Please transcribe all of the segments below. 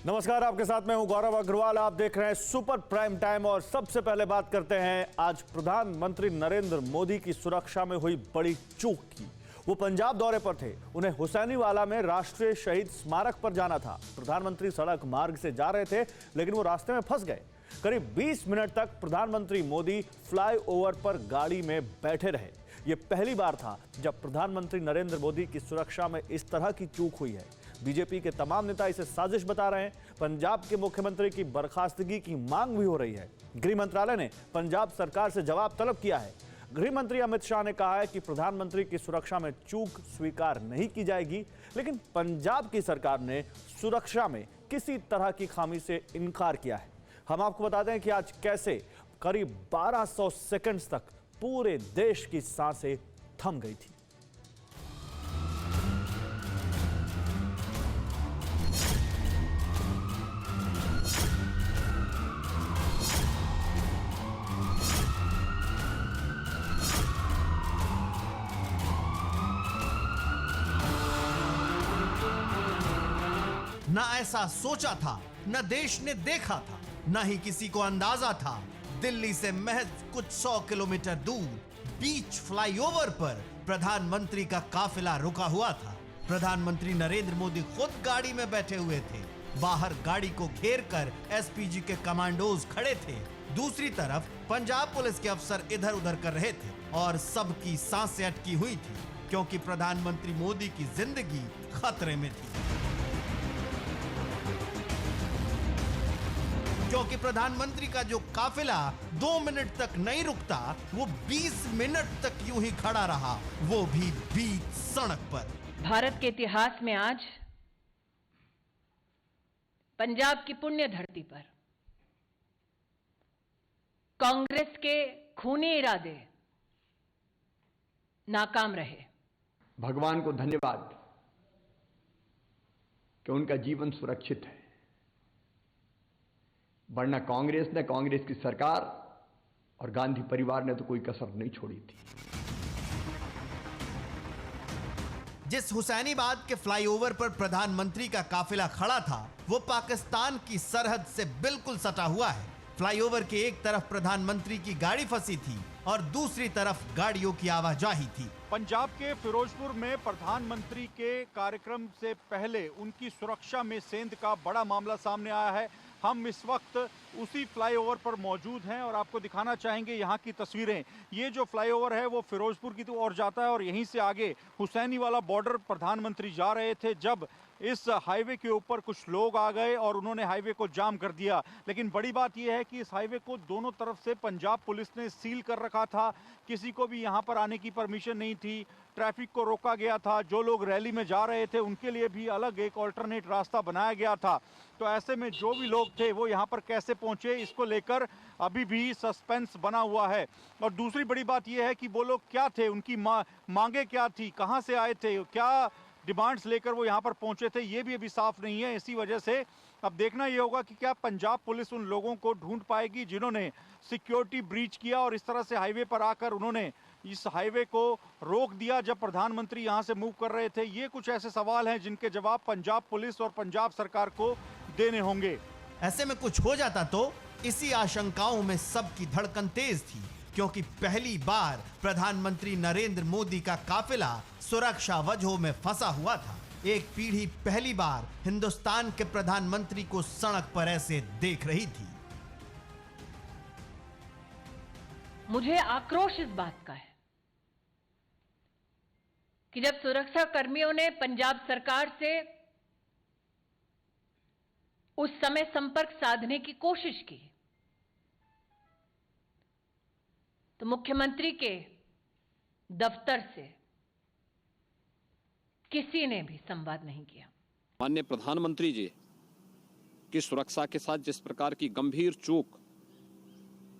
नमस्कार, आपके साथ मैं हूं गौरव अग्रवाल। आप देख रहे हैं सुपर प्राइम टाइम और सबसे पहले बात करते हैं आज प्रधानमंत्री नरेंद्र मोदी की सुरक्षा में हुई बड़ी चूक की। वो पंजाब दौरे पर थे, उन्हें हुसैनीवाला में राष्ट्रीय शहीद स्मारक पर जाना था। प्रधानमंत्री सड़क मार्ग से जा रहे थे, लेकिन वो रास्ते में फंस गए। करीब 20 मिनट तक प्रधानमंत्री मोदी फ्लाईओवर पर गाड़ी में बैठे रहे। ये पहली बार था जब प्रधानमंत्री नरेंद्र मोदी की सुरक्षा में इस तरह की चूक हुई है। बीजेपी के तमाम नेता इसे साजिश बता रहे हैं। पंजाब के मुख्यमंत्री की बर्खास्तगी की मांग भी हो रही है। गृह मंत्रालय ने पंजाब सरकार से जवाब तलब किया है। गृह मंत्री अमित शाह ने कहा है कि प्रधानमंत्री की सुरक्षा में चूक स्वीकार नहीं की जाएगी, लेकिन पंजाब की सरकार ने सुरक्षा में किसी तरह की खामी से इनकार किया है। हम आपको बता दें कि आज कैसे करीब 1200 सेकंड्स तक पूरे देश की सांसें थम गई थी। न ऐसा सोचा था, न देश ने देखा था, न ही किसी को अंदाजा था। दिल्ली से महज कुछ 100 किलोमीटर दूर बीच फ्लाईओवर पर प्रधानमंत्री का काफिला रुका हुआ था। प्रधानमंत्री नरेंद्र मोदी खुद गाड़ी में बैठे हुए थे। बाहर गाड़ी को घेरकर एसपीजी के कमांडोज खड़े थे। दूसरी तरफ पंजाब पुलिस के अफसर इधर उधर कर रहे थे और सबकी सांसें अटकी हुई थी, क्योंकि प्रधानमंत्री मोदी की जिंदगी खतरे में थी। क्योंकि प्रधानमंत्री का जो काफिला 2 मिनट तक नहीं रुकता, वो 20 मिनट तक यूं ही खड़ा रहा, वो भी बीच सड़क पर। भारत के इतिहास में आज पंजाब की पुण्य धरती पर कांग्रेस के खूनी इरादे नाकाम रहे। भगवान को धन्यवाद कि उनका जीवन सुरक्षित है, वरना कांग्रेस की सरकार और गांधी परिवार ने तो कोई कसर नहीं छोड़ी थी। जिस हुसैनीबाद के फ्लाईओवर पर प्रधानमंत्री का काफिला खड़ा था, वो पाकिस्तान की सरहद से बिल्कुल सटा हुआ है। फ्लाईओवर के एक तरफ प्रधानमंत्री की गाड़ी फंसी थी और दूसरी तरफ गाड़ियों की आवाजाही थी। पंजाब के फिरोजपुर में प्रधानमंत्री के कार्यक्रम से पहले उनकी सुरक्षा में सेंध का बड़ा मामला सामने आया है। हम इस वक्त उसी फ्लाईओवर पर मौजूद हैं और आपको दिखाना चाहेंगे यहाँ की तस्वीरें। ये जो फ्लाईओवर है वो फिरोजपुर की ओर जाता है और यहीं से आगे हुसैनीवाला बॉर्डर प्रधानमंत्री जा रहे थे, जब इस हाईवे के ऊपर कुछ लोग आ गए और उन्होंने हाईवे को जाम कर दिया। लेकिन बड़ी बात यह है कि इस हाईवे को दोनों तरफ से पंजाब पुलिस ने सील कर रखा था। किसी को भी यहाँ पर आने की परमिशन नहीं थी। ट्रैफिक को रोका गया था। जो लोग रैली में जा रहे थे उनके लिए भी अलग एक ऑल्टरनेट रास्ता बनाया गया था। तो ऐसे में जो भी लोग थे वो यहाँ पर कैसे पहुँचे, इसको लेकर अभी भी सस्पेंस बना हुआ है। और दूसरी बड़ी बात यह है कि वो लोग क्या थे, उनकी मांगे क्या थी, कहाँ से आए थे, क्या डिमांड्स लेकर वो यहाँ पर पहुंचे थे, ये भी अभी साफ नहीं है। इसी वजह से अब देखना ये होगा कि क्या पंजाब पुलिस उन लोगों को ढूंढ पाएगी जिन्होंने सिक्योरिटी ब्रीच किया और इस तरह से हाईवे पर आकर उन्होंने इस हाईवे को रोक दिया जब प्रधानमंत्री यहाँ से मूव कर रहे थे। ये कुछ ऐसे सवाल हैं जिनके जवाब पंजाब पुलिस और पंजाब सरकार को देने होंगे। ऐसे में कुछ हो जाता तो इसी आशंकाओं में सबकी धड़कन तेज थी, क्योंकि पहली बार प्रधानमंत्री नरेंद्र मोदी का काफिला सुरक्षा वजहों में फंसा हुआ था। एक पीढ़ी पहली बार हिंदुस्तान के प्रधानमंत्री को सड़क पर ऐसे देख रही थी। मुझे आक्रोश इस बात का है कि जब सुरक्षा कर्मियों ने पंजाब सरकार से उस समय संपर्क साधने की कोशिश की तो मुख्यमंत्री के दफ्तर से किसी ने भी संवाद नहीं किया। माननीय प्रधानमंत्री जी की सुरक्षा के साथ जिस प्रकार की गंभीर चूक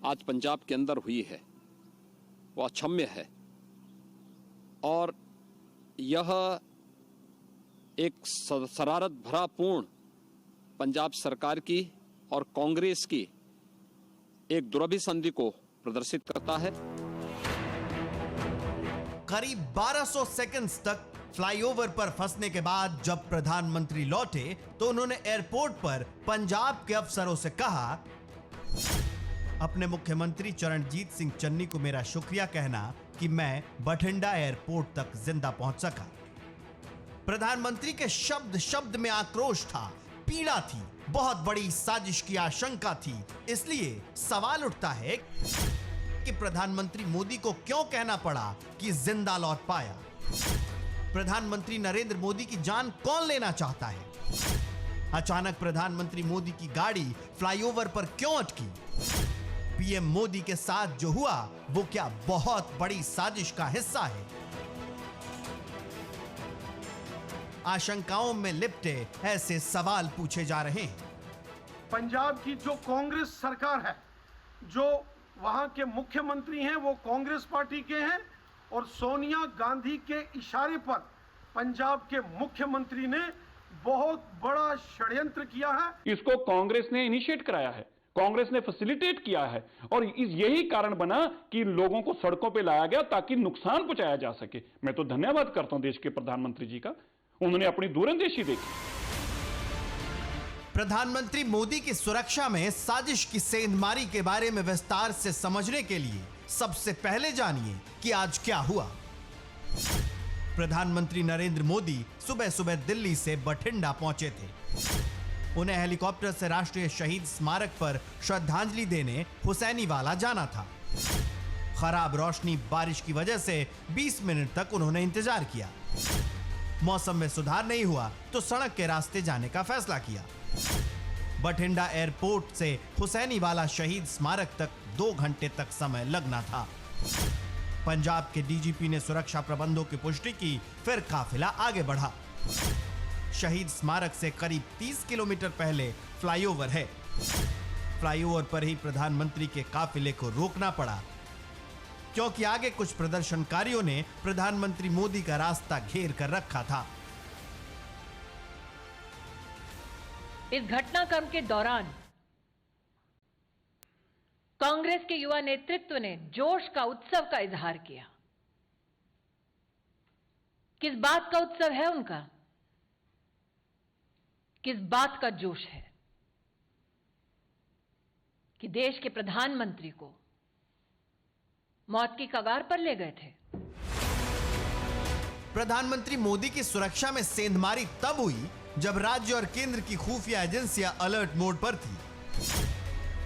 आज पंजाब के अंदर हुई है वो अक्षम्य है और यह एक शरारत भरा पूर्ण पंजाब सरकार की और कांग्रेस की एक दुरभिसंधि को प्रदर्शित करता है। करीब 1200 सेकंड्स तक फ्लाईओवर पर फंसने के बाद जब प्रधानमंत्री लौटे तो उन्होंने एयरपोर्ट पर पंजाब के अफसरों से कहा, अपने मुख्यमंत्री चरणजीत सिंह चन्नी को मेरा शुक्रिया कहना कि मैं बठिंडा एयरपोर्ट तक जिंदा पहुंच सका। प्रधानमंत्री के शब्द शब्द में आक्रोश था, पीड़ा थी, बहुत बड़ी साजिश की आशंका थी। इसलिए सवाल उठता है कि प्रधानमंत्री मोदी को क्यों कहना पड़ा कि जिंदा लौट पाया। प्रधानमंत्री नरेंद्र मोदी की जान कौन लेना चाहता है? अचानक प्रधानमंत्री मोदी की गाड़ी फ्लाईओवर पर क्यों अटकी? पीएम मोदी के साथ जो हुआ वो क्या बहुत बड़ी साजिश का हिस्सा है? आशंकाओं में लिपटे ऐसे सवाल पूछे जा रहे हैं। पंजाब की जो कांग्रेस सरकार है, जो वहां के मुख्यमंत्री हैं वो कांग्रेस पार्टी के हैं और सोनिया गांधी के इशारे पर पंजाब के मुख्यमंत्री ने बहुत बड़ा षड्यंत्र किया है। इसको कांग्रेस ने इनिशिएट कराया है, कांग्रेस ने फैसिलिटेट किया है और यही कारण बना कि लोगों को सड़कों पे लाया गया ताकि नुकसान पहुंचाया जा सके। मैं तो धन्यवाद करता हूं देश के प्रधानमंत्री जी का, उन्होंने अपनी दूरंदेशी देखी। प्रधानमंत्री मोदी की सुरक्षा में साजिश की सेंधमारी के बारे में विस्तार से समझने के लिए सबसे पहले जानिए कि आज क्या हुआ। प्रधानमंत्री नरेंद्र मोदी सुबह सुबह दिल्ली से बठिंडा पहुंचे थे। उन्हें हेलीकॉप्टर से राष्ट्रीय शहीद स्मारक पर श्रद्धांजलि देने हुसैनीवाला जाना था। खराब रोशनी, बारिश की वजह से 20 मिनट तक उन्होंने इंतजार किया। मौसम में सुधार नहीं हुआ तो सड़क के रास्ते जाने का फैसला किया। बठिंडा एयरपोर्ट से हुसैनीवाला शहीद स्मारक तक 2 घंटे तक समय लगना था। पंजाब के डीजीपी ने सुरक्षा प्रबंधों की पुष्टि की, फिर काफिला आगे बढ़ा। शहीद स्मारक से करीब 30 किलोमीटर पहले फ्लाईओवर है। फ्लाईओवर पर ही प्रधानमंत्री के काफिले को रोकना पड़ा क्योंकि आगे कुछ प्रदर्शनकारियों ने प्रधानमंत्री मोदी का रास्ता घेर कर रखा था। इस घटनाक्रम के दौरान कांग्रेस के युवा नेतृत्व ने जोश का उत्सव का इजहार किया। किस बात का उत्सव है उनका? किस बात का जोश है कि देश के प्रधानमंत्री को मौत की कगार पर ले गए थे। प्रधानमंत्री मोदी की सुरक्षा में सेंधमारी तब हुई जब राज्य और केंद्र की खुफिया एजेंसियां अलर्ट मोड पर थी,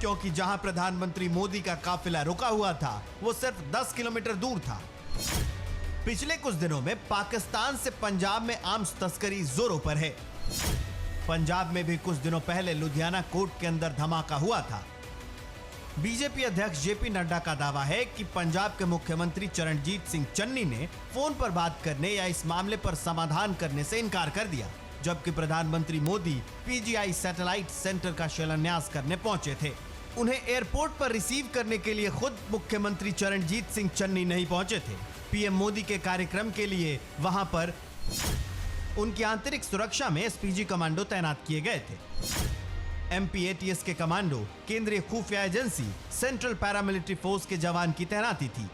क्योंकि जहां प्रधानमंत्री मोदी का काफिला रुका हुआ था वो सिर्फ 10 किलोमीटर दूर था। पिछले कुछ दिनों में पाकिस्तान से पंजाब में आर्म्स तस्करी जोरों पर है। पंजाब में भी कुछ दिनों पहले लुधियाना कोर्ट के अंदर धमाका हुआ था। बीजेपी अध्यक्ष जेपी नड्डा का दावा है कि पंजाब के मुख्यमंत्री चरणजीत सिंह चन्नी ने फोन पर बात करने या इस मामले पर समाधान करने से इनकार कर दिया, जबकि प्रधानमंत्री मोदी पीजीआई सैटेलाइट सेंटर का शिलान्यास करने पहुंचे थे। उन्हें एयरपोर्ट पर रिसीव करने के लिए खुद मुख्यमंत्री चरणजीत सिंह चन्नी नहीं पहुंचे थे। पीएम मोदी के कार्यक्रम के लिए वहां पर उनकी आंतरिक सुरक्षा में एसपीजी कमांडो तैनात किए गए थे। एमपीएटीएस के कमांडो, केंद्रीय खुफिया एजेंसी, सेंट्रल पैरामिलिट्री फोर्स के जवान की तैनाती थी।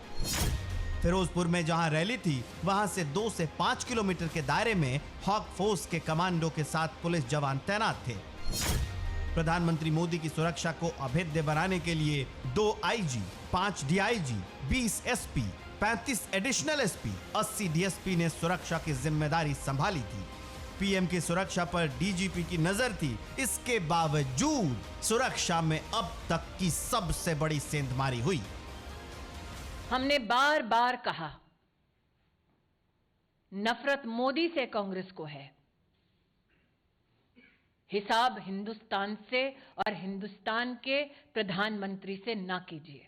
फिरोजपुर में जहां रैली थी वहां से 2 से 5 किलोमीटर के दायरे में हॉक फोर्स के कमांडो के साथ पुलिस जवान तैनात थे। प्रधानमंत्री मोदी की सुरक्षा को अभेद्य बनाने के लिए 2 IG, 5 DIG, 20 SP, 35 additional SP, 80 DSP ने सुरक्षा की जिम्मेदारी संभाली थी। पीएम की सुरक्षा पर डीजीपी की नजर थी। इसके बावजूद सुरक्षा में अब तक की सबसे बड़ी सेंधमारी हुई। हमने बार बार कहा, नफरत मोदी से कांग्रेस को है, हिसाब हिंदुस्तान से और हिंदुस्तान के प्रधानमंत्री से ना कीजिए।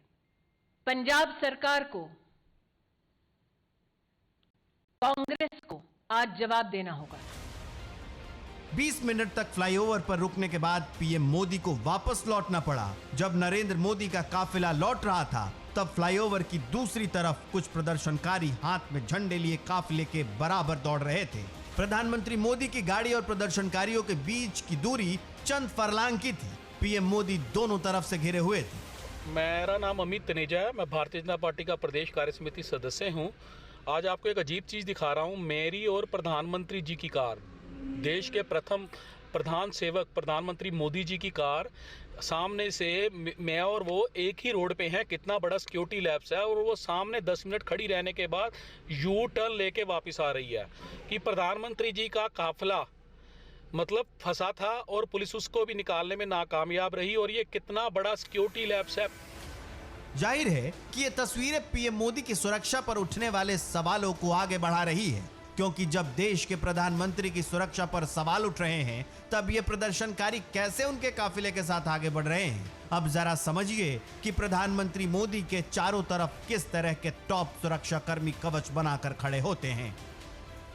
पंजाब सरकार को, कांग्रेस को आज जवाब देना होगा। 20 मिनट तक फ्लाईओवर पर रुकने के बाद पीएम मोदी को वापस लौटना पड़ा। जब नरेंद्र मोदी का काफिला लौट रहा था तब फ्लाईओवर की दूसरी तरफ कुछ प्रदर्शनकारी हाथ में झंडे लिए काफिले के बराबर दौड़ रहे थे। प्रधानमंत्री मोदी की गाड़ी और प्रदर्शनकारियों के बीच की दूरी चंद फरलांग की थी। पीएम मोदी दोनों तरफ से घिरे हुए थे। मेरा नाम अमित तनेजा है। मैं भारतीय जनता पार्टी का प्रदेश कार्य समिति सदस्य हूं। आज आपको एक अजीब चीज़ दिखा रहा हूँ। मेरी और प्रधानमंत्री जी की कार, देश के प्रथम प्रधान सेवक प्रधानमंत्री मोदी जी की कार, सामने से मैं और वो एक ही रोड पे हैं। कितना बड़ा सिक्योरिटी लैप्स है। और वो सामने 10 मिनट खड़ी रहने के बाद यू टर्न लेके वापस आ रही है कि प्रधानमंत्री जी का काफिला मतलब फंसा था और पुलिस उसको भी निकालने में नाकामयाब रही। और ये कितना बड़ा सिक्योरिटी लैप्स है। जाहिर है कि ये तस्वीरें पीएम मोदी की सुरक्षा पर उठने वाले सवालों को आगे बढ़ा रही है, क्योंकि जब देश के प्रधानमंत्री की सुरक्षा पर सवाल उठ रहे हैं तब ये प्रदर्शनकारी कैसे उनके काफिले के साथ आगे बढ़ रहे हैं। अब जरा समझिए कि प्रधानमंत्री मोदी के चारों तरफ किस तरह के टॉप सुरक्षा कर्मी कवच बनाकर खड़े होते हैं।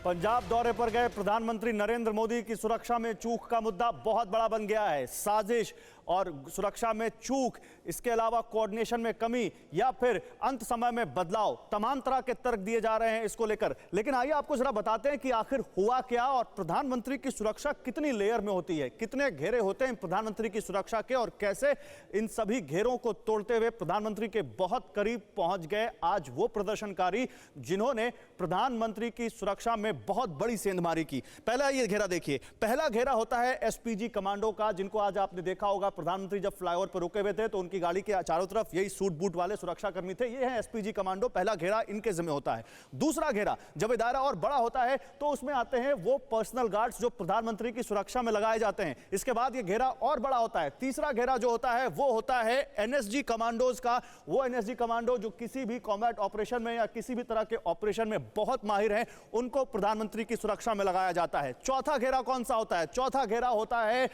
पंजाब दौरे पर गए प्रधानमंत्री नरेंद्र मोदी की सुरक्षा में चूक का मुद्दा बहुत बड़ा बन गया है। साजिश और सुरक्षा में चूक, इसके अलावा कोऑर्डिनेशन में कमी या फिर अंत समय में बदलाव, तमाम तरह के तर्क दिए जा रहे हैं इसको लेकर। लेकिन आइए आपको जरा बताते हैं कि आखिर हुआ क्या और प्रधानमंत्री की सुरक्षा कितनी लेयर में होती है, कितने घेरे होते हैं प्रधानमंत्री की सुरक्षा के, और कैसे इन सभी घेरों को तोड़ते हुए प्रधानमंत्री के बहुत करीब पहुंच गए आज वो प्रदर्शनकारी जिन्होंने प्रधानमंत्री की सुरक्षा में बहुत बड़ी सेंधमारी की। पहला ये घेरा देखिए, पहला घेरा होता है एसपीजी कमांडो का, जिनको आज आपने देखा होगा। प्रधानमंत्री जब फ्लाईओवर पर रुके हुए थे तो उनकी गाड़ी के चारों तरफ यही सूट बूट वाले सुरक्षाकर्मी थे। ये हैं एसपीजी कमांडो। पहला घेरा इनके जिम्मे होता है। दूसरा घेरा जब ये दायरा और बड़ा होता है तो उसमें आते हैं वो पर्सनल गार्ड्स जो प्रधानमंत्री की सुरक्षा में लगाए जाते हैं। इसके बाद ये घेरा और बड़ा होता है। तीसरा घेरा जो होता है वो होता है एनएसजी कमांडोज का। वो एनएसजी कमांडो जो किसी भी कॉम्बैट ऑपरेशन में या किसी भी तरह के ऑपरेशन में बहुत माहिर हैं, उनको प्रधानमंत्री की सुरक्षा में लगाया जाता है। चौथा घेरा कौन सा होता है? चौथा घेरा होता है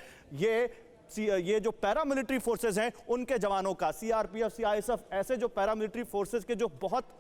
ये जो पैरामिलिट्री फोर्सेस हैं उनके जवानों का। सीआरपीएफ, सीआईएसएफ, ऐसे जो पैरामिलिट्री फोर्सेस के जो बहुत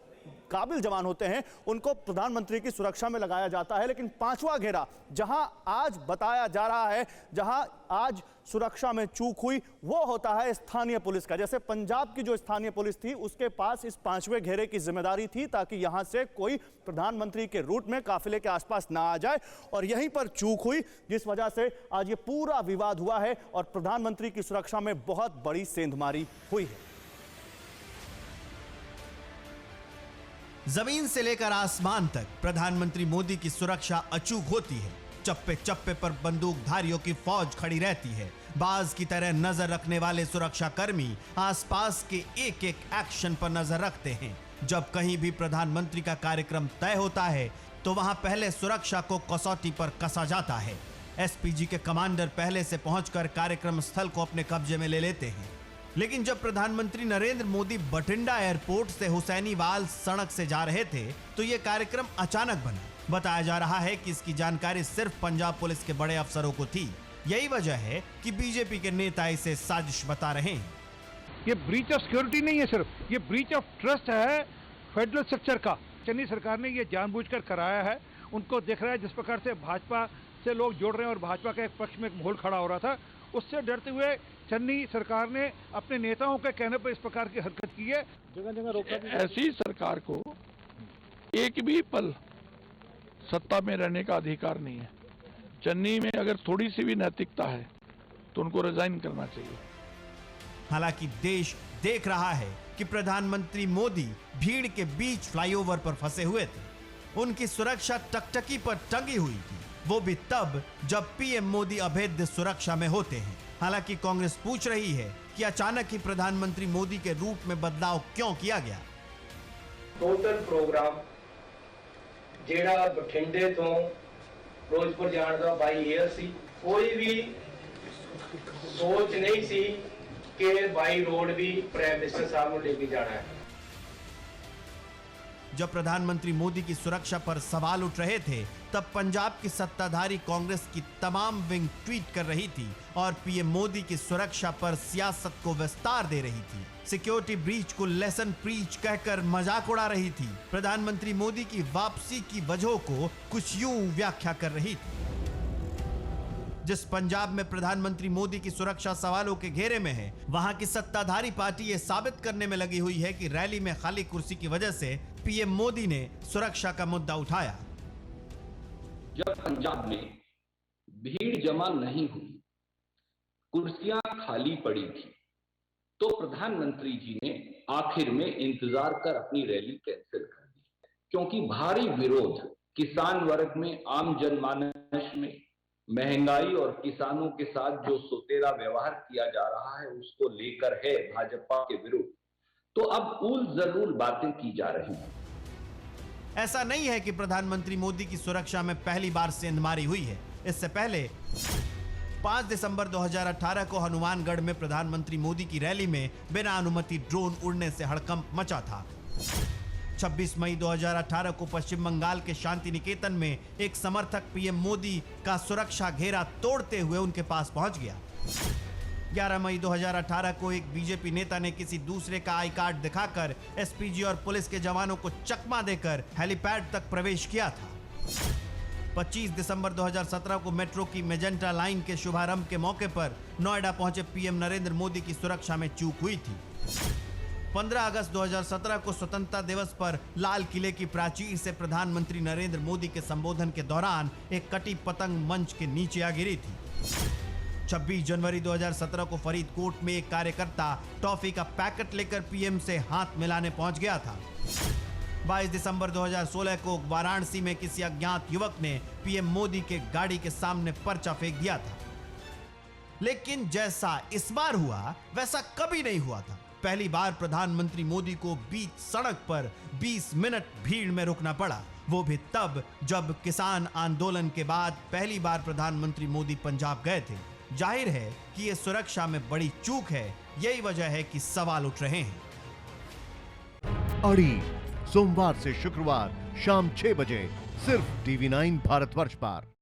काबिल जवान होते हैं उनको प्रधानमंत्री की सुरक्षा में लगाया जाता है। लेकिन पांचवा घेरा जहां आज बताया जा रहा है, जहां आज सुरक्षा में चूक हुई, वो होता है स्थानीय पुलिस का। जैसे पंजाब की जो स्थानीय पुलिस थी उसके पास इस पांचवें घेरे की जिम्मेदारी थी ताकि यहां से कोई प्रधानमंत्री के रूट में काफिले के आसपास ना आ जाए, और यहीं पर चूक हुई जिस वजह से आज ये पूरा विवाद हुआ है और प्रधानमंत्री की सुरक्षा में बहुत बड़ी सेंधमारी हुई है। जमीन से लेकर आसमान तक प्रधानमंत्री मोदी की सुरक्षा अचूक होती है। चप्पे चप्पे पर बंदूकधारियों की फौज खड़ी रहती है। बाज की तरह नजर रखने वाले सुरक्षा कर्मी आसपास के एक एक एक्शन पर नजर रखते हैं। जब कहीं भी प्रधानमंत्री का कार्यक्रम तय होता है तो वहां पहले सुरक्षा को कसौटी पर कसा जाता है। एसपीजी के कमांडर पहले से पहुंचकर कार्यक्रम स्थल को अपने कब्जे में ले लेते हैं। लेकिन जब प्रधानमंत्री नरेंद्र मोदी बठिंडा एयरपोर्ट से हुसैनीवाल सड़क से जा रहे थे तो यह कार्यक्रम अचानक बना। बताया जा रहा है कि इसकी जानकारी सिर्फ पंजाब पुलिस के बड़े अफसरों को थी। यही वजह है कि बीजेपी के नेता इसे साजिश बता रहे हैं। ये ब्रीच ऑफ सिक्योरिटी नहीं है, सिर्फ ये ब्रीच ऑफ ट्रस्ट है फेडरल स्ट्रक्चर का। चन्नी सरकार ने ये जानबूझकर कराया है। उनको दिख रहा है जिस प्रकार से भाजपा से लोग जोड़ रहे हैं और भाजपा के एक पक्ष में एक माहौल खड़ा हो रहा था, उससे डरते हुए चन्नी सरकार ने अपने नेताओं के कहने पर इस प्रकार की हरकत की है। जगह जगह रोका। ऐसी सरकार को एक भी पल सत्ता में रहने का अधिकार नहीं है। चन्नी में अगर थोड़ी सी भी नैतिकता है तो उनको रिजाइन करना चाहिए। हालांकि देश देख रहा है कि प्रधानमंत्री मोदी भीड़ के बीच फ्लाईओवर पर फंसे हुए थे। उनकी सुरक्षा टकटकी पर टंगी हुई थी, वो भी तब जब पीएम मोदी अभेद्य सुरक्षा में होते हैं। हालांकि कांग्रेस पूछ रही है कि अचानक ही प्रधानमंत्री मोदी के रूट में बदलाव क्यों किया गया। टोटल प्रोग्राम जेड़ा बठिंडे तो फिरोजपुर जाने का बाई एयर सी, कोई भी सोच नहीं सी कि बाई रोड भी प्राइम मिनिस्टर साहब को लेके जाना है। जब प्रधानमंत्री मोदी की सुरक्षा पर सवाल उठ रहे थे तब पंजाब की सत्ताधारी कांग्रेस की तमाम विंग ट्वीट कर रही थी और पीएम मोदी की सुरक्षा पर सियासत को विस्तार दे रही थी। सिक्योरिटी ब्रीच को लेसन प्रीच कहकर मजाक उड़ा रही थी। प्रधानमंत्री मोदी की वापसी की वजहों को कुछ यूं व्याख्या कर रही थी। जिस पंजाब में प्रधानमंत्री मोदी की सुरक्षा सवालों के घेरे में है, वहां की सत्ताधारी पार्टी ये साबित करने में लगी हुई है कि रैली में खाली कुर्सी की वजह से पीएम मोदी ने सुरक्षा का मुद्दा उठाया। जब पंजाब में भीड़ जमा नहीं हुई, कुर्सियां खाली पड़ी थी, तो प्रधानमंत्री जी ने आखिर में इंतजार कर अपनी रैली कैंसिल कर दी। क्योंकि भारी विरोध किसान वर्ग में, आम जनमानस में महंगाई और किसानों के साथ जो सोतेरा व्यवहार किया जा रहा है उसको लेकर है भाजपा के विरुद्ध। तो अब उल जरूर बातें की जा रही हैं। ऐसा नहीं है कि प्रधानमंत्री मोदी की सुरक्षा में पहली बार सेंधमारी हुई है। इससे पहले 5 दिसंबर 2018 को हनुमानगढ़ में प्रधानमंत्री मोदी की रैली में बिना अनुमति ड्रोन उड़ने से हड़कंप मचा था। 26 मई 2018 को पश्चिम बंगाल के शांति निकेतन में एक समर्थक पीएम मोदी का सुरक्षा घेरा तोड़ते हुए उनके पास पहुंच गया। 11 मई 2018 को एक बीजेपी नेता ने किसी दूसरे का आई कार्ड दिखाकर एसपीजी और पुलिस के जवानों को चकमा देकर हेलीपैड तक प्रवेश किया था। 25 दिसंबर 2017 को मेट्रो की मेजेंटा लाइन के शुभारंभ के मौके पर नोएडा पहुंचे पीएम नरेंद्र मोदी की सुरक्षा में चूक हुई थी। 15 अगस्त 2017 को स्वतंत्रता दिवस पर लाल किले की प्राचीर से प्रधानमंत्री नरेंद्र मोदी के संबोधन के दौरान एक कटी पतंग मंच के नीचे आ गिरी थी। 26 जनवरी 2017 को फरीदकोट में एक कार्यकर्ता टॉफी का पैकेट लेकर पीएम से हाथ मिलाने पहुंच गया था। 22 दिसंबर 2016 को वाराणसी में किसी अज्ञात युवक ने पीएम मोदी के गाड़ी के सामने पर्चा फेंक दिया था। लेकिन जैसा इस बार हुआ वैसा कभी नहीं हुआ था। पहली बार प्रधानमंत्री मोदी को बीच सड़क पर 20 मिनट भीड़ में रुकना पड़ा, वो भी तब जब किसान आंदोलन के बाद पहली बार प्रधानमंत्री मोदी पंजाब गए थे। जाहिर है कि ये सुरक्षा में बड़ी चूक है। यही वजह है कि सवाल उठ रहे हैं। अड़ी सोमवार से शुक्रवार शाम 6 बजे सिर्फ TV9 भारतवर्ष पर।